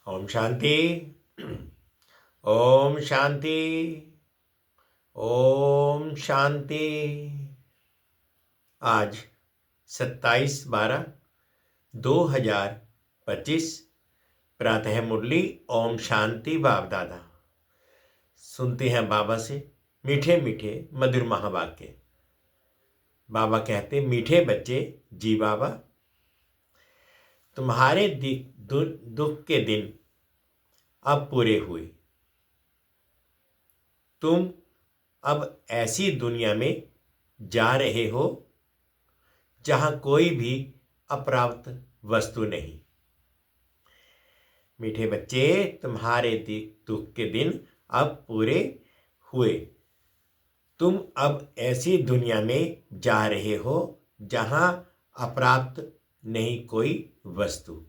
ओम शांति। ओम शांति। ओम शांति। आज 27/12/2025 प्रातः मुरली ओम शांति बाप दादा। सुनते हैं बाबा से मीठे मीठे मधुर महावाक्य। बाबा कहते, मीठे बच्चे जी बाबा, तुम्हारे दुख के दिन अब पूरे हुए। तुम अब ऐसी दुनिया में जा रहे हो जहां कोई भी अप्राप्त वस्तु नहीं। मीठे बच्चे, तुम्हारे दुख के दिन अब पूरे हुए। तुम अब ऐसी दुनिया में जा रहे हो जहां अप्राप्त नहीं कोई वस्तु।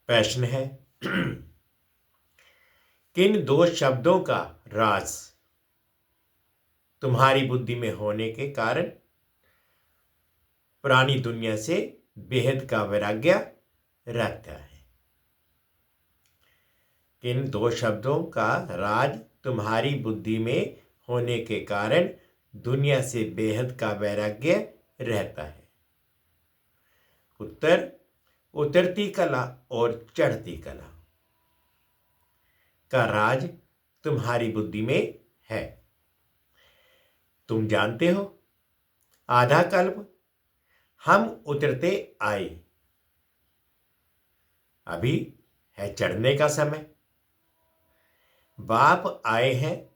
प्रश्न है, किन दो शब्दों का राज तुम्हारी बुद्धि में होने के कारण पुरानी दुनिया से बेहद का वैराग्य रखता है? किन दो शब्दों का राज तुम्हारी बुद्धि में होने के कारण दुनिया से बेहद का वैराग्य रहता है? उत्तर, उतरती कला और चढ़ती कला का राज तुम्हारी बुद्धि में है। तुम जानते हो, आधा कल्प हम उतरते आए, अभी है चढ़ने का समय। बाप आए हैं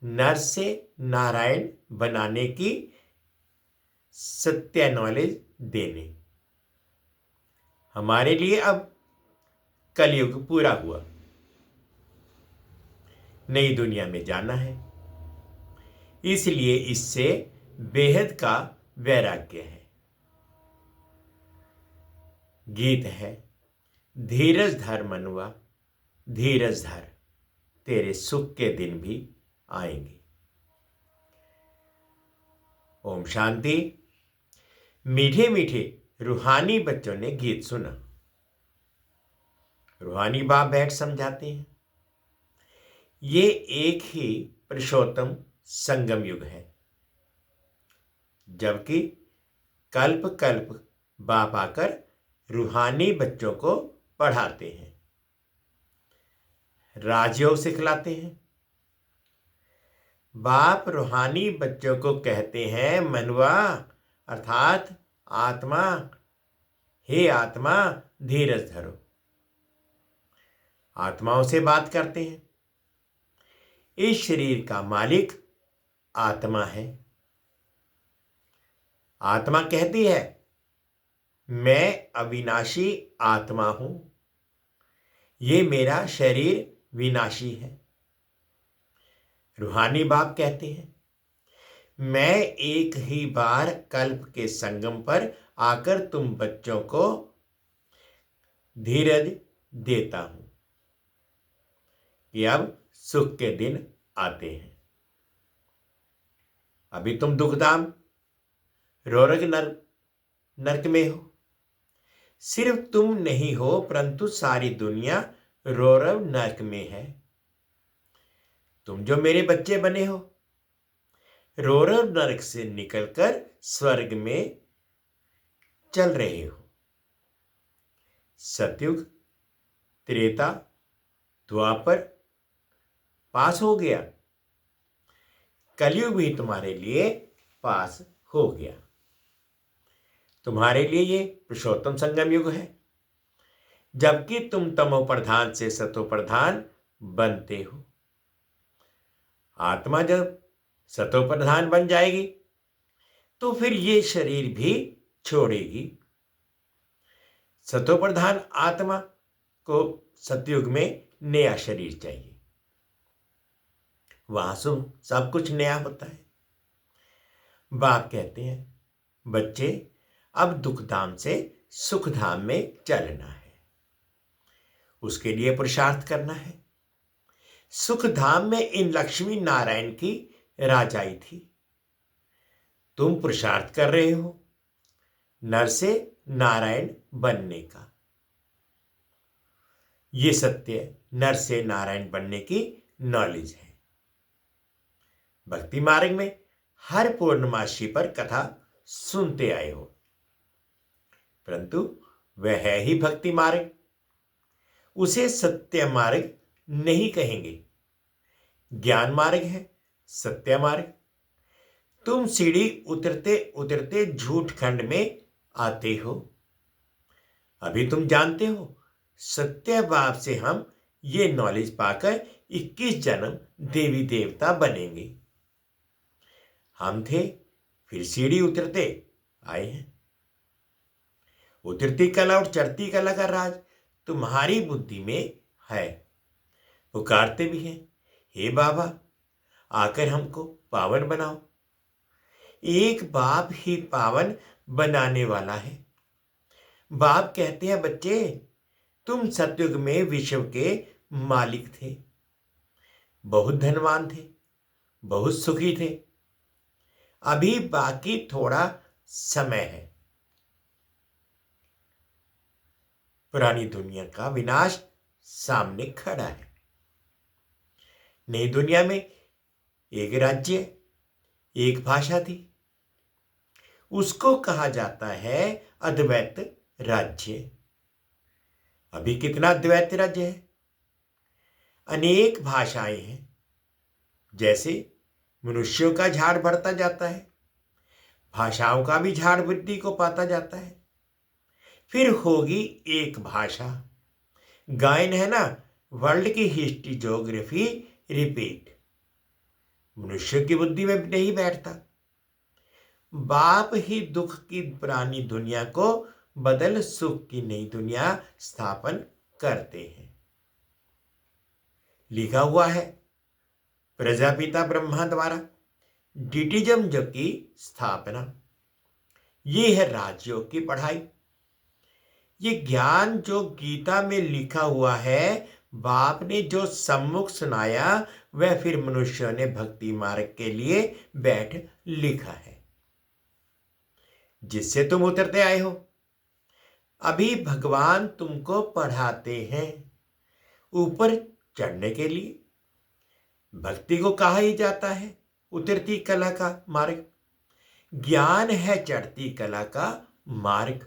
नर से नारायण बनाने की सत्य नॉलेज देने। हमारे लिए अब कलयुग पूरा हुआ, नई दुनिया में जाना है, इसलिए इससे बेहद का वैराग्य है। गीत है, धीरज धर मनुआ, धीरज धर, तेरे सुख के दिन भी आएंगे। ओम शांति। मीठे मीठे रूहानी बच्चों ने गीत सुना। रूहानी बाप बैठ समझाते हैं, ये एक ही पुरुषोत्तम संगम युग है, जबकि कल्प कल्प बाप आकर रूहानी बच्चों को पढ़ाते हैं, राजयोग सिखलाते हैं। बाप रूहानी बच्चों को कहते हैं, मनुआ अर्थात आत्मा, हे आत्मा धीरज धरो। आत्माओं से बात करते हैं। इस शरीर का मालिक आत्मा है। आत्मा कहती है, मैं अविनाशी आत्मा हूं, ये मेरा शरीर विनाशी है। रूहानी बाप कहते हैं, मैं एक ही बार कल्प के संगम पर आकर तुम बच्चों को धीरज देता हूं कि अब सुख के दिन आते हैं। अभी तुम दुखधाम रोरग नरक में हो। सिर्फ तुम नहीं हो, परंतु सारी दुनिया रोरव नरक में है। तुम जो मेरे बच्चे बने हो, रोरव नरक से निकलकर स्वर्ग में चल रहे हो। सतयुग, त्रेता, द्वापर पास हो गया, कलयुग भी तुम्हारे लिए पास हो गया। तुम्हारे लिए ये पुरुषोत्तम संगम युग है, जबकि तुम तमो प्रधान से सतो प्रधान बनते हो। आत्मा जब सतो प्रधान बन जाएगी तो फिर ये शरीर भी छोड़ेगी। सतो प्रधान आत्मा को सतयुग में नया शरीर चाहिए, वहां सब कुछ नया होता है। बाप कहते हैं, बच्चे अब दुखधाम से सुखधाम में चलना है, उसके लिए पुरुषार्थ करना है। सुखधाम में इन लक्ष्मी नारायण की राजाई थी। तुम पुरुषार्थ कर रहे हो नर से नारायण बनने का। ये सत्य नर से नारायण बनने की नॉलेज है। भक्ति मार्ग में हर पूर्णमासी पर कथा सुनते आए हो, परंतु वह है ही भक्ति मार्ग, उसे सत्य मार्ग नहीं कहेंगे। ज्ञान मार्ग है सत्य मार्ग। तुम सीढ़ी उतरते उतरते झूठ खंड में आते हो। अभी तुम जानते हो सत्य बाप से हम ये नॉलेज पाकर 21 जन्म देवी देवता बनेंगे। हम थे, फिर सीढ़ी उतरते आए हैं। उतरती कला और चढ़ती कला का राज तुम्हारी बुद्धि में है। पुकारते भी हैं, हे बाबा आकर हमको पावन बनाओ। एक बाप ही पावन बनाने वाला है। बाप कहते हैं, बच्चे तुम सतयुग में विश्व के मालिक थे, बहुत धनवान थे, बहुत सुखी थे। अभी बाकी थोड़ा समय है। पुरानी दुनिया का विनाश सामने खड़ा है। नई दुनिया में एक राज्य, एक भाषा थी, उसको कहा जाता है अद्वैत राज्य। अभी कितना अद्वैत राज्य है? अनेक भाषाएं हैं। जैसे मनुष्यों का झाड़ बढ़ता जाता है, भाषाओं का भी झाड़ वृद्धि को पाता जाता है। फिर होगी एक भाषा। गायन है ना, वर्ल्ड की हिस्ट्री ज्योग्राफी रिपीट। मनुष्य की बुद्धि में नहीं बैठता। बाप ही दुख की पुरानी दुनिया को बदल सुख की नई दुनिया स्थापन करते हैं। लिखा हुआ है प्रजापिता ब्रह्मा द्वारा डिटिजम की स्थापना। ये है राजयोग की पढ़ाई। ये ज्ञान जो गीता में लिखा हुआ है, बाप ने जो सम्मुख सुनाया, वह फिर मनुष्यों ने भक्ति मार्ग के लिए बैठ लिखा है, जिससे तुम उतरते आए हो। अभी भगवान तुमको पढ़ाते हैं ऊपर चढ़ने के लिए। भक्ति को कहा ही जाता है उतरती कला का मार्ग। ज्ञान है चढ़ती कला का मार्ग।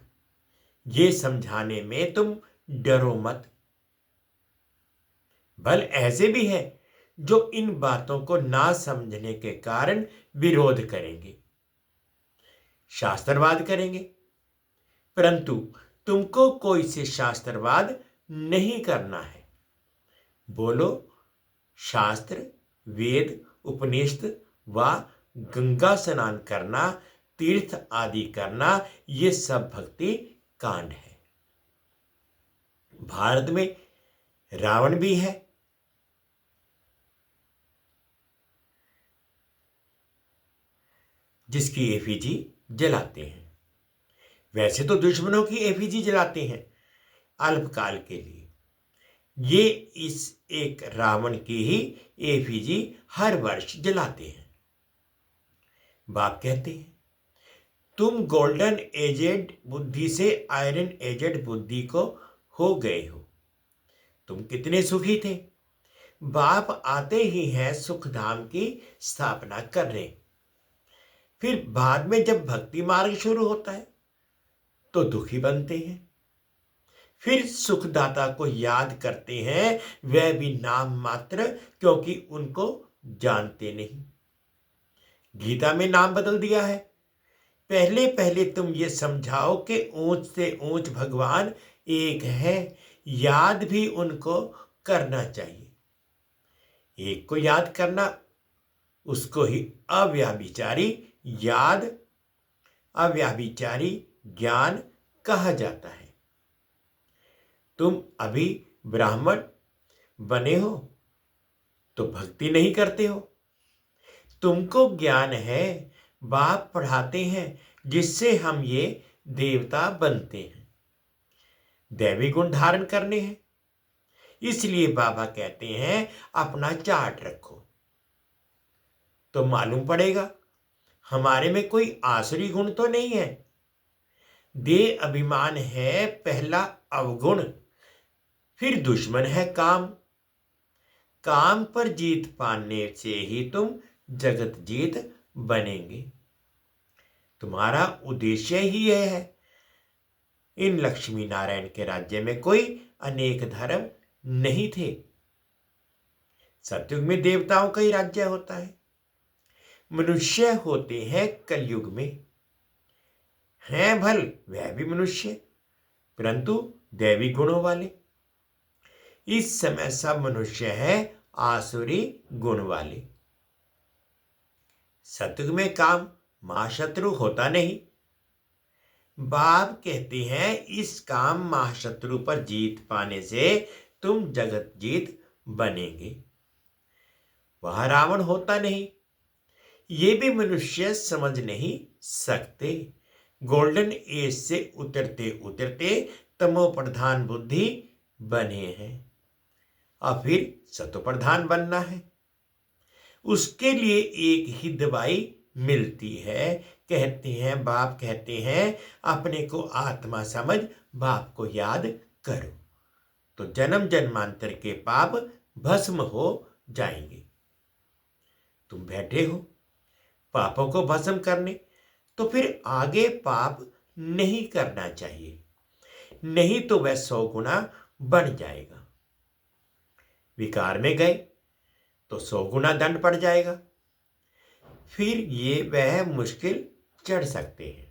ये समझाने में तुम डरो मत। बल ऐसे भी हैं जो इन बातों को ना समझने के कारण विरोध करेंगे, शास्त्रवाद करेंगे, परंतु तुमको कोई से शास्त्रवाद नहीं करना है। बोलो शास्त्र, वेद, उपनिषद व गंगा स्नान करना, तीर्थ आदि करना, ये सब भक्ति कांड है। भारत में रावण भी है, जिसकी एफिजी जलाते हैं। वैसे तो दुश्मनों की एफिजी जलाते हैं अल्पकाल के लिए। ये इस एक रावण की ही एफिजी हर वर्ष जलाते हैं। बाप कहते हैं, तुम गोल्डन एजेड बुद्धि से आयरन एजेड बुद्धि को हो गए हो। तुम कितने सुखी थे। बाप आते ही हैं सुखधाम की स्थापना कर रहे। फिर बाद में जब भक्ति मार्ग शुरू होता है तो दुखी बनते हैं। फिर सुखदाता को याद करते हैं, वह भी नाम मात्र, क्योंकि उनको जानते नहीं। गीता में नाम बदल दिया है। पहले पहले तुम ये समझाओ कि ऊंच से ऊंच भगवान एक है, याद भी उनको करना चाहिए। एक को याद करना, उसको ही अव्याभिचारी याद, अव्याभिचारी ज्ञान कहा जाता है। तुम अभी ब्राह्मण बने हो तो भक्ति नहीं करते हो। तुमको ज्ञान है, बाप पढ़ाते हैं, जिससे हम ये देवता बनते हैं, दैवी गुण धारण करने हैं। इसलिए बाबा कहते हैं अपना चार्ट रखो, तो मालूम पड़ेगा हमारे में कोई आसुरी गुण तो नहीं है। देह अभिमान है पहला अवगुण, फिर दुश्मन है काम। काम पर जीत पाने से ही तुम जगत जीत बनेंगे। तुम्हारा उद्देश्य ही यह है। इन लक्ष्मी नारायण के राज्य में कोई अनेक धर्म नहीं थे। सतयुग में देवताओं का ही राज्य होता है। मनुष्य होते हैं कलयुग में। हैं भल वह भी मनुष्य, परंतु दैवी गुणों वाले। इस समय सब मनुष्य हैं आसुरी गुण वाले। सतयुग में काम महाशत्रु होता नहीं। बाप कहते हैं इस काम महाशत्रु पर जीत पाने से तुम जगत जीत बनेंगे। वह रावण होता नहीं। ये भी मनुष्य समझ नहीं सकते। गोल्डन एज से उतरते उतरते तमो प्रधान बुद्धि बने हैं। अब फिर सतो प्रधान बनना है। उसके लिए एक ही दवाई मिलती है। कहते हैं बाप कहते हैं अपने को आत्मा समझ बाप को याद करो, तो जन्म जन्मांतर के पाप भस्म हो जाएंगे। तुम बैठे हो पापों को भस्म करने, तो फिर आगे पाप नहीं करना चाहिए, नहीं तो वह 100 गुना बढ़ जाएगा। विकार में गए तो 100 गुना दंड पड़ जाएगा। फिर ये वह मुश्किल चढ़ सकते हैं।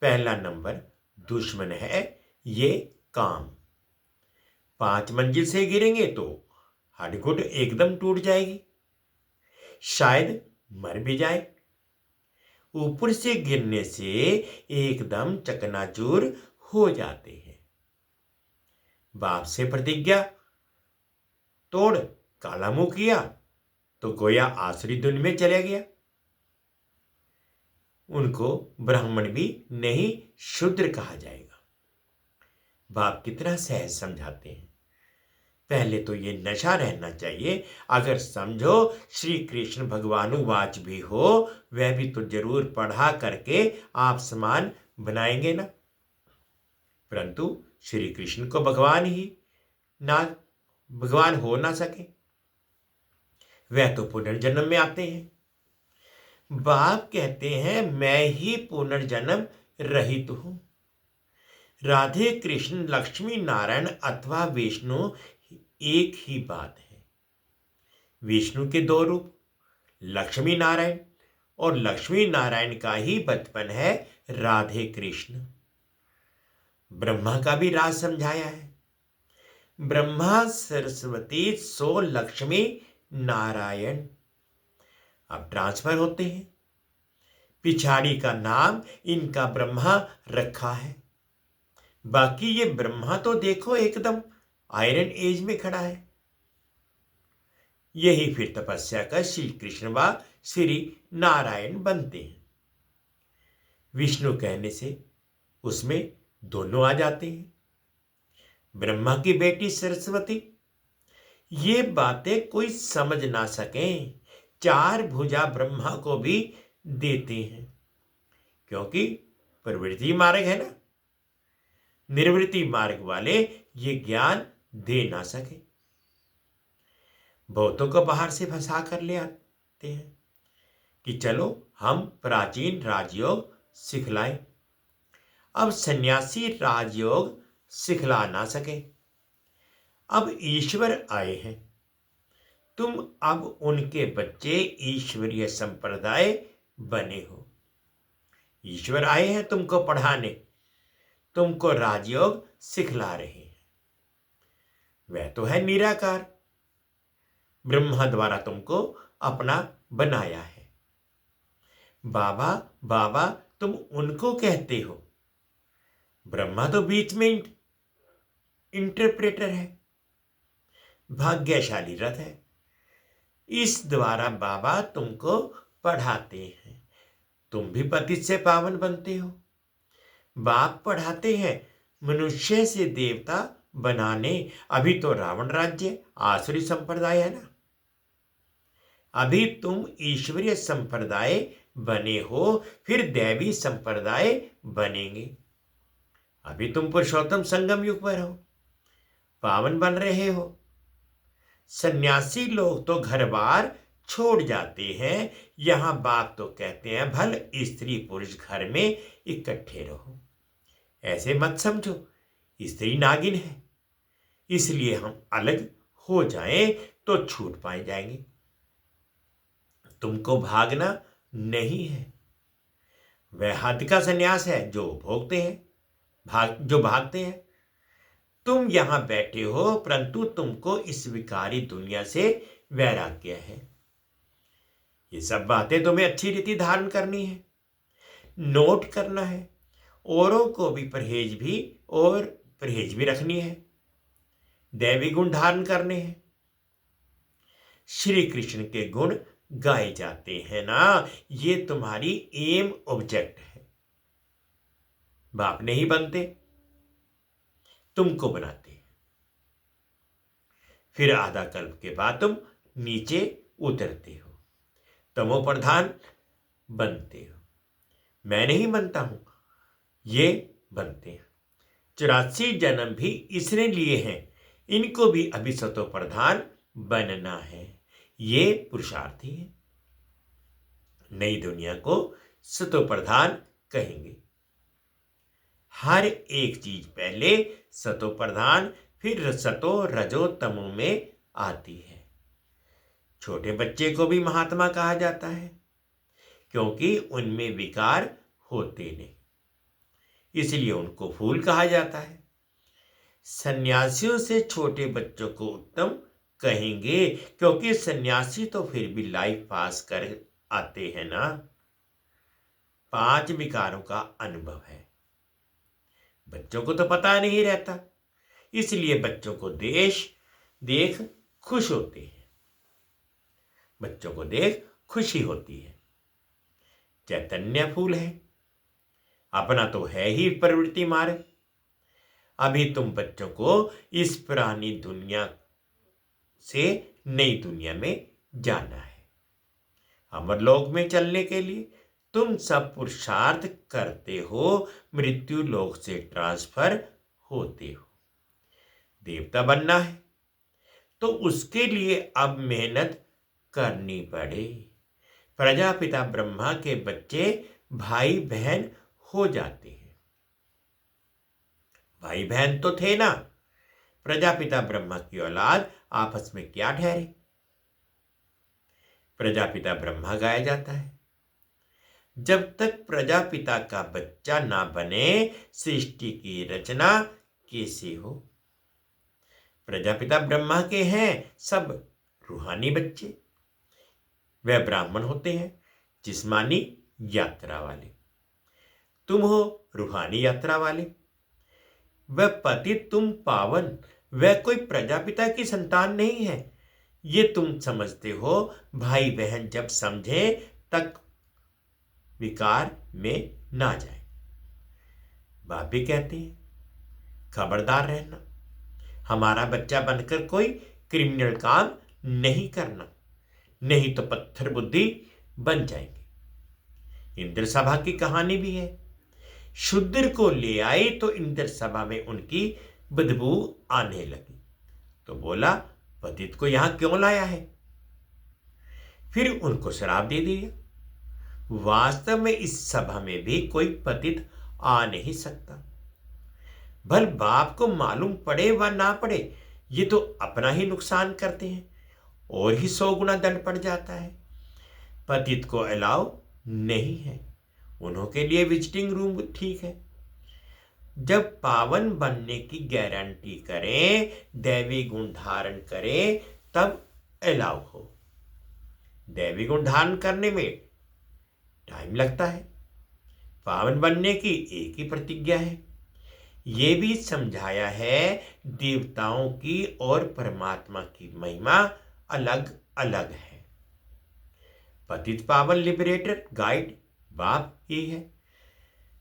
पहला नंबर दुश्मन है ये काम। 5 मंजिल से गिरेंगे तो हड्डी एकदम टूट जाएगी, शायद मर भी जाए। ऊपर से गिरने से एकदम चकनाचूर हो जाते हैं। बाप से प्रतिज्ञा तोड़ काला मुंह किया तो गोया आसुरी दुनिया में चले गया। उनको ब्राह्मण भी नहीं शूद्र कहा जाएगा। बाप कितना सहज समझाते हैं। पहले तो ये नशा रहना चाहिए। अगर समझो श्री कृष्ण भगवानुवाच भी हो, वह भी तो जरूर पढ़ा करके आप समान बनाएंगे ना। परंतु श्री कृष्ण को भगवान ही ना भगवान हो ना सके, वह तो पुनर्जन्म में आते हैं। बाप कहते हैं मैं ही पुनर्जन्म रहित हूं। राधे कृष्ण लक्ष्मी नारायण अथवा विष्णु एक ही बात है। विष्णु के 2 रूप लक्ष्मी नारायण, और लक्ष्मी नारायण का ही बचपन है राधे कृष्ण। ब्रह्मा का भी राज समझाया है। ब्रह्मा सरस्वती सो लक्ष्मी नारायण। अब ट्रांसफर होते हैं। पिछाड़ी का नाम इनका ब्रह्मा रखा है। बाकी ये ब्रह्मा तो देखो एकदम आयरन एज में खड़ा है। यही फिर तपस्या कर श्री कृष्ण व श्री नारायण बनते हैं। विष्णु कहने से उसमें दोनों आ जाते हैं। ब्रह्मा की बेटी सरस्वती। ये बातें कोई समझ ना सकें, 4 भुजा ब्रह्मा को भी देते हैं, क्योंकि प्रवृत्ति मार्ग है ना। निर्वृत्ति मार्ग वाले ये ज्ञान दे ना सके। बहुतों को बाहर से फंसा कर ले आते हैं कि चलो हम प्राचीन राजयोग सिखलाएं। अब सन्यासी राजयोग सिखला ना सके। अब ईश्वर आए हैं, तुम अब उनके बच्चे ईश्वरीय संप्रदाय बने हो। ईश्वर आए हैं तुमको पढ़ाने, तुमको राजयोग सिखला रहे हैं। वह तो है निराकार। ब्रह्मा द्वारा तुमको अपना बनाया है। बाबा बाबा तुम उनको कहते हो। ब्रह्मा तो बीच में इंटरप्रेटर है, भाग्यशाली रथ है। इस द्वारा बाबा तुमको पढ़ाते हैं। तुम भी पतित से पावन बनते हो। बाप पढ़ाते हैं मनुष्य से देवता बनाने। अभी तो रावण राज्य आसुरी संप्रदाय है ना। अभी तुम ईश्वरीय संप्रदाय बने हो, फिर दैवी संप्रदाय बनेंगे। अभी तुम पुरुषोत्तम संगम युग पर हो। पावन बन रहे हो। सन्यासी लोग तो घर बार छोड़ जाते हैं, यहां बाप तो कहते हैं भल स्त्री पुरुष घर में इकट्ठे रहो। ऐसे मत समझो स्त्री नागिन है, इसलिए हम अलग हो जाएं तो छूट पाए जाएंगे। तुमको भागना नहीं है। वह हद का सन्यास है जो भोगते हैं, जो भागते हैं। तुम यहां बैठे हो, परंतु तुमको इस विकारी दुनिया से वैराग्य है। ये सब बातें तुम्हें अच्छी रीति धारण करनी है, नोट करना है। औरों को भी परहेज भी रखनी है। दैवी गुण धारण करने हैं। श्री कृष्ण के गुण गाए जाते हैं ना, ये तुम्हारी एम ऑब्जेक्ट है। बाप नहीं बनते, तुमको बनाते हैं। फिर आधा कल्प के बाद तुम नीचे उतरते हो, तमो प्रधान बनते हो। मैं नहीं बनता हूं, ये बनते हैं। 84 जन्म भी इसने लिए हैं, इनको भी अभी सतो प्रधान बनना है। ये पुरुषार्थी है। नई दुनिया को सतो प्रधान कहेंगे। हर एक चीज पहले सतो प्रधान फिर सतो रजो तमो में आती है। छोटे बच्चे को भी महात्मा कहा जाता है, क्योंकि उनमें विकार होते नहीं, इसलिए उनको फूल कहा जाता है। सन्यासियों से छोटे बच्चों को उत्तम कहेंगे, क्योंकि सन्यासी तो फिर भी लाइफ पास कर आते हैं ना। 5 विकारों का अनुभव है, बच्चों को तो पता नहीं रहता, इसलिए बच्चों को देख खुश होते हैं। बच्चों को देख खुशी होती है। चैतन्य फूल है, अपना तो है ही प्रवृत्ति मार्ग। अभी तुम बच्चों को इस पुरानी दुनिया से नई दुनिया में जाना है। अमरलोक में चलने के लिए तुम सब पुरुषार्थ करते हो, मृत्यु लोक से ट्रांसफर होते हो। देवता बनना है तो उसके लिए अब मेहनत करनी पड़े। प्रजापिता ब्रह्मा के बच्चे भाई बहन हो जाते हैं। भाई बहन तो थे ना, प्रजापिता ब्रह्मा की औलाद आपस में क्या ठहरे। प्रजापिता ब्रह्मा गाया जाता है। जब तक प्रजापिता का बच्चा ना बने, सृष्टि की रचना कैसे हो। प्रजापिता ब्रह्मा के हैं सब रूहानी बच्चे, वह ब्राह्मण होते हैं, जिस्मानी यात्रा वाले। तुम हो रूहानी यात्रा वाले। वह पति तुम पावन, वह कोई प्रजापिता की संतान नहीं है। ये तुम समझते हो। भाई बहन जब समझे तक विकार में ना जाए। बाप भी कहते हैं खबरदार रहना, हमारा बच्चा बनकर कोई क्रिमिनल काम नहीं करना, नहीं तो पत्थर बुद्धि बन जाएंगे। इंद्र सभा की कहानी भी है। शूद्र को ले आई तो इंद्र सभा में उनकी बदबू आने लगी, तो बोला पतित को यहां क्यों लाया है। फिर उनको श्राप दे दिया। वास्तव में इस सभा में भी कोई पतित आ नहीं सकता। भल बाप को मालूम पड़े व ना पड़े, ये तो अपना ही नुकसान करते हैं और ही 100 गुना दंड पड़ जाता है। पतित को अलाउ नहीं है, उन्हों के लिए विजिटिंग रूम ठीक है। जब पावन बनने की गारंटी करें, दैवी गुण धारण करें, तब अलाउ हो। दैवी गुण धारण करने में टाइम लगता है। पावन बनने की एक ही प्रतिज्ञा है। ये भी समझाया है देवताओं की और परमात्मा की महिमा अलग अलग है। पतित पावन लिबरेटर गाइड बाप ही है।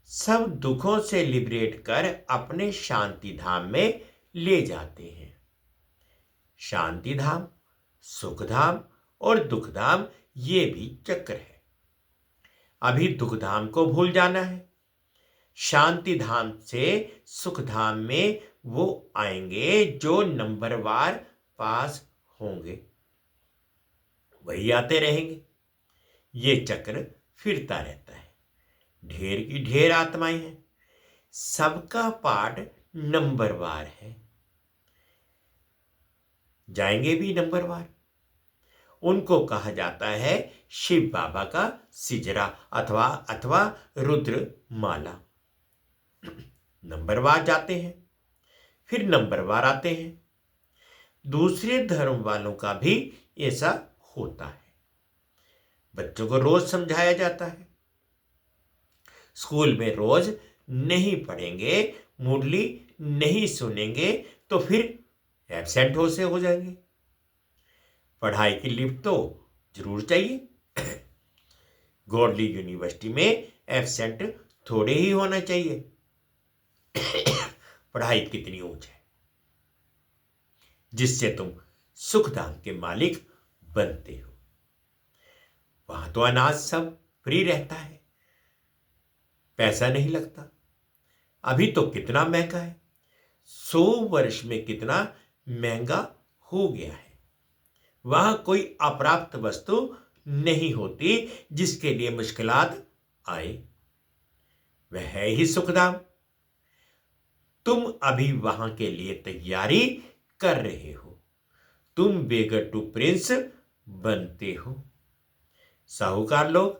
सब दुखों से लिबरेट कर अपने शांति धाम में ले जाते हैं। शांति धाम, सुख धाम और दुख धाम, ये भी चक्र है। अभी दुख धाम को भूल जाना है। शांति धाम से सुख धाम में वो आएंगे जो नंबरवार पास होंगे, वही आते रहेंगे। ये चक्र फिरता रहता है। ढेर की ढेर आत्माएं हैं, सबका पाठ नंबरवार है, जाएंगे भी नंबरवार। उनको कहा जाता है शिव बाबा का सिजरा अथवा रुद्र माला। नंबरवार जाते हैं, फिर नंबरवार आते हैं। दूसरे धर्म वालों का भी ऐसा होता है। बच्चों को रोज समझाया जाता है। स्कूल में रोज नहीं पढ़ेंगे, मुरली नहीं सुनेंगे तो फिर एब्सेंट हो जाएंगे। पढ़ाई की लिफ्ट तो जरूर चाहिए। गॉडली यूनिवर्सिटी में एब्सेंट थोड़े ही होना चाहिए। पढ़ाई कितनी ऊंच है जिससे तुम सुखधाम के मालिक बनते हो। वहां तो अनाज सब फ्री रहता है, पैसा नहीं लगता। अभी तो कितना महंगा है, 100 वर्ष में कितना महंगा हो गया है। वहां कोई अप्राप्त वस्तु नहीं होती जिसके लिए मुश्किलात आए। वह है ही सुखधाम। तुम अभी वहां के लिए तैयारी कर रहे हो। तुम बेगर टू प्रिंस बनते हो। साहूकार लोग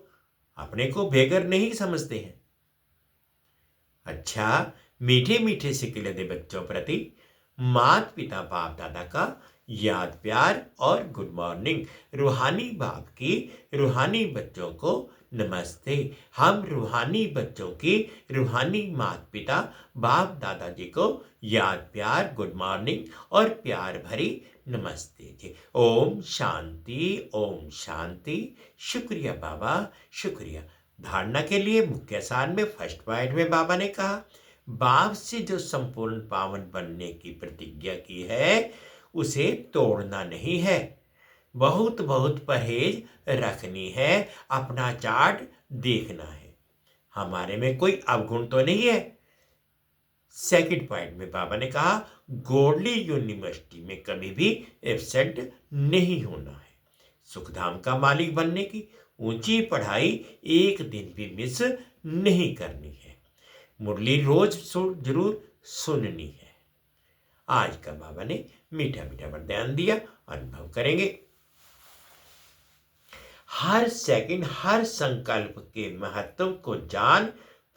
अपने को बेगर नहीं समझते हैं। अच्छा, मीठे मीठे सिक्के दे बच्चों प्रति माता पिता बाप दादा का याद प्यार और गुड मॉर्निंग। रूहानी बाप की रूहानी बच्चों को नमस्ते। हम रूहानी बच्चों की रूहानी माता पिता बाप दादाजी को याद प्यार गुड मॉर्निंग और प्यार भरी नमस्ते जी। ओम शांति, ओम शांति। शुक्रिया बाबा, शुक्रिया। धारणा के लिए मुख्य सार में फर्स्ट पॉइंट में बाबा ने कहा, बाप से जो संपूर्ण पावन बनने की प्रतिज्ञा की है उसे तोड़ना नहीं है। बहुत बहुत परहेज रखनी है, अपना चार्ट देखना है। हमारे में कोई अवगुण तो नहीं है। सेकंड पॉइंट में बाबा ने कहा, गॉडली यूनिवर्सिटी में कभी भी एब्सेंट नहीं होना है। सुखधाम का मालिक बनने की ऊंची पढ़ाई एक दिन भी मिस नहीं करनी है। मुरली रोज जरूर सुननी है। आज का बाबा ने मीठा मीठा वरदान दिया, अनुभव करेंगे। हर सेकंड हर संकल्प के महत्व को जान,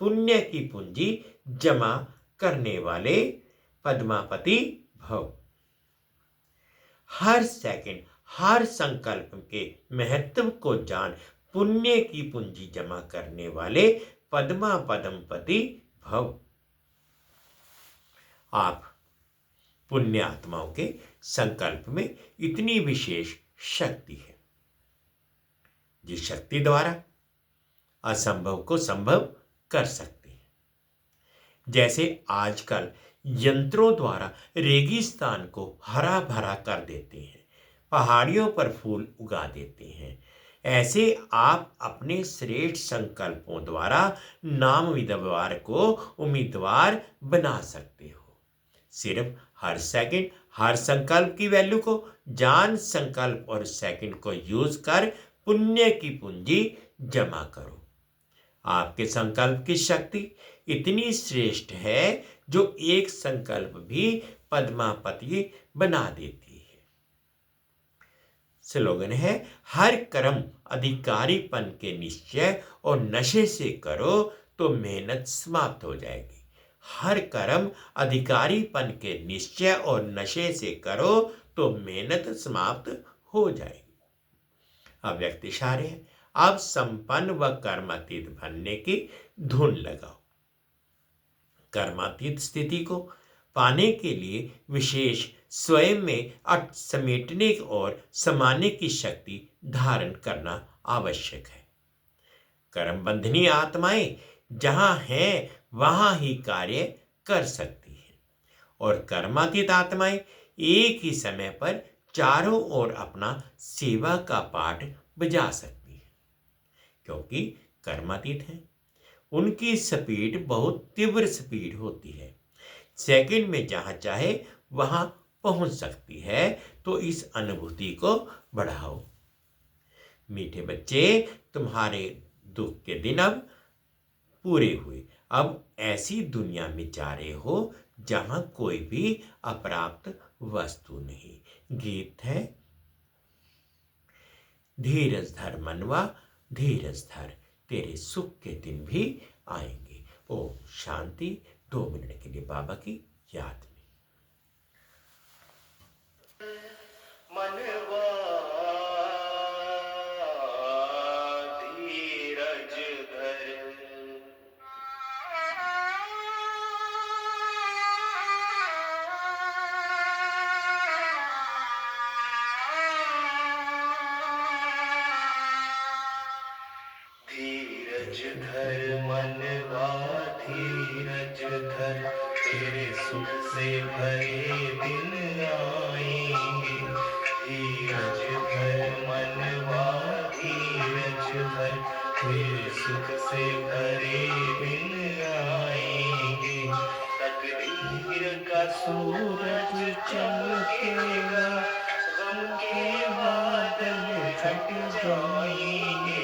पुण्य की पूंजी जमा करने वाले पद्मापति भव। हर सेकंड हर संकल्प के महत्व को जान, पुण्य की पूंजी जमा करने वाले पद्मापति भव। आप पुण्य आत्माओं के संकल्प में इतनी विशेष शक्ति है जिस शक्ति द्वारा असंभव को संभव कर सकते हैं। जैसे आजकल यंत्रों द्वारा रेगिस्तान को हरा भरा कर देते हैं, पहाड़ियों पर फूल उगा देते हैं, ऐसे आप अपने श्रेष्ठ संकल्पों द्वारा नाम उम्मीदवार को उम्मीदवार बना सकते हो। सिर्फ हर सेकंड हर संकल्प की वैल्यू को जान, संकल्प और सेकंड को यूज कर पुण्य की पूंजी जमा करो। आपके संकल्प की शक्ति इतनी श्रेष्ठ है जो एक संकल्प भी पद्मापति बना देती है। स्लोगन है, हर कर्म अधिकारीपन के निश्चय और नशे से करो तो मेहनत समाप्त हो जाएगी। हर कर्म अधिकारीपन के निश्चय और नशे से करो तो मेहनत समाप्त हो जाएगी। अब व्यक्ति इशारे हैं, अब संपन्न व कर्मातीत बनने की धुन लगाओ। कर्मातीत स्थिति को पाने के लिए विशेष स्वयं में समेटने और समाने की शक्ति धारण करना आवश्यक है। कर्म बंधनी आत्माएं जहां हैं वहां ही कार्य कर सकती हैं और कर्मातीत आत्माएं एक ही समय पर चारों ओर अपना सेवा का पाठ बजा सकती हैं। क्योंकि कर्मातीत हैं, उनकी स्पीड बहुत तीव्र स्पीड होती है, सेकंड में जहां चाहे वहां पहुंच सकती है। तो इस अनुभूति को बढ़ाओ। मीठे बच्चे, तुम्हारे दुख के दिन अब पूरे हुए। अब ऐसी दुनिया में जा रहे हो जहां कोई भी अप्राप्त वस्तु नहीं। गीत है, धीरज धर मनवा, धीरज धर, तेरे सुख के दिन भी आएंगे। ओम शांति। 2 मिनट के लिए बाबा की याद में। मनवा धीरज धर, धीरज धर मनवा धीरज धर, तेरे सुख से भरे दिन आएंगे। धीरज धर मनवा धीरज धर, तेरे सुख से भरे दिन आएंगे। तकदीर का सूरज चमकेगा, गम के बादल छट जाएंगे।